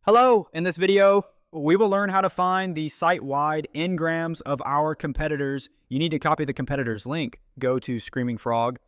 Hello, in this video, we will learn how to find the site-wide N grams of our competitors. You need to copy the competitor's link. Go to Screaming Frog.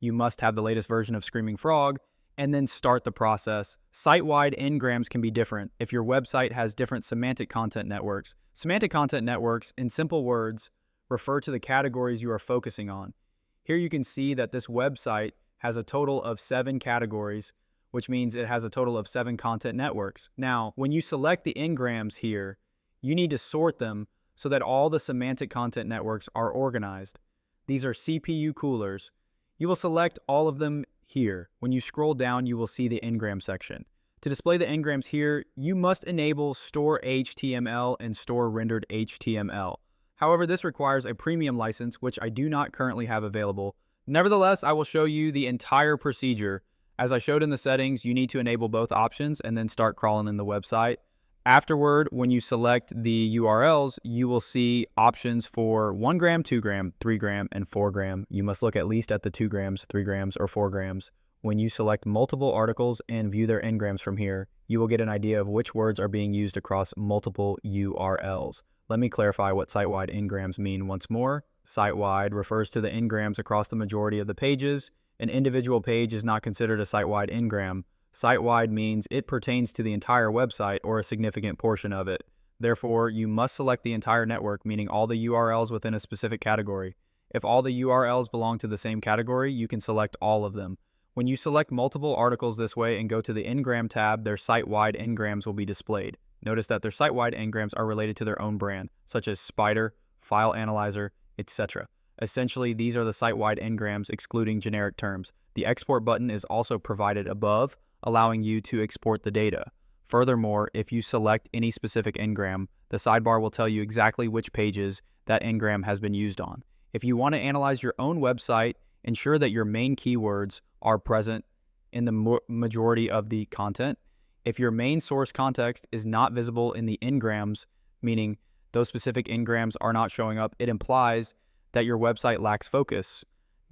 You must have the latest version of Screaming Frog, and then start the process. Site-wide N grams can be different if your website has different semantic content networks. Semantic content networks, in simple words, refer to the categories you are focusing on. Here you can see that this website has a total of 7 categories, which means it has a total of 7 content networks. Now, when you select the N grams here, you need to sort them so that all the semantic content networks are organized. These are CPU coolers. You will select all of them here. When you scroll down, you will see the N gram section. To display the N grams here, you must enable Store HTML and Store Rendered HTML. However, this requires a premium license, which I do not currently have available. Nevertheless, I will show you the entire procedure. As I showed in the settings, you need to enable both options and then start crawling in the website. Afterward, when you select the URLs, you will see options for 1 gram, 2 gram, 3 gram, and 4 gram. You must look at least at the 2 grams, 3 grams, or 4 grams. When you select multiple articles and view their N grams from here, you will get an idea of which words are being used across multiple URLs. Let me clarify what site-wide N grams mean once more. Site-wide refers to the N grams across the majority of the pages. An individual page is not considered a site-wide N gram. Site-wide means it pertains to the entire website or a significant portion of it. Therefore, you must select the entire network, meaning all the URLs within a specific category. If all the URLs belong to the same category, you can select all of them. When you select multiple articles this way and go to the N gram tab, their site-wide N grams will be displayed. Notice that their site-wide N grams are related to their own brand, such as Spider, File Analyzer, etc. Essentially, these are the site-wide N grams excluding generic terms. The export button is also provided above, allowing you to export the data. Furthermore, if you select any specific N gram, the sidebar will tell you exactly which pages that N gram has been used on. If you want to analyze your own website, ensure that your main keywords are present in the majority of the content. If your main source context is not visible in the N grams, meaning those specific N grams are not showing up, it implies that your website lacks focus.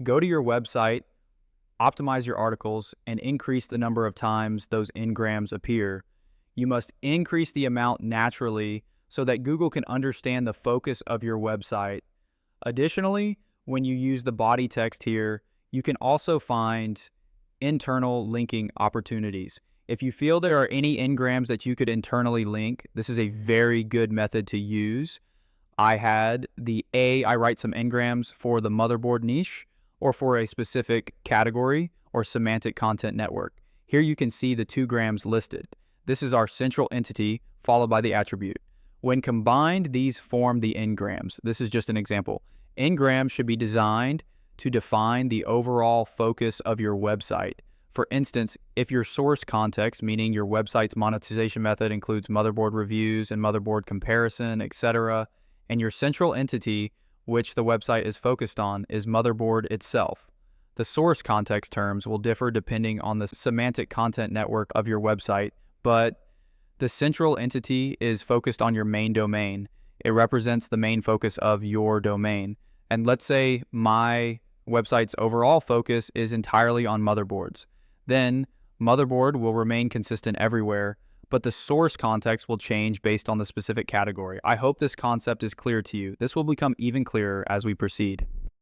Go to your website, optimize your articles, and increase the number of times those N grams appear. You must increase the amount naturally so that Google can understand the focus of your website. Additionally, when you use the body text here, you can also find internal linking opportunities. If you feel there are any N grams that you could internally link, this is a very good method to use. I write some N grams for the motherboard niche or for a specific category or semantic content network. Here you can see the 2 grams listed. This is our central entity followed by the attribute. When combined, these form the N grams. This is just an example. N grams should be designed to define the overall focus of your website. For instance, if your source context, meaning your website's monetization method, includes motherboard reviews and motherboard comparison, etc., and your central entity, which the website is focused on, is motherboard itself. The source context terms will differ depending on the semantic content network of your website, but the central entity is focused on your main domain. It represents the main focus of your domain. And let's say my website's overall focus is entirely on motherboards. Then motherboard will remain consistent everywhere, but the source context will change based on the specific category. I hope this concept is clear to you. This will become even clearer as we proceed.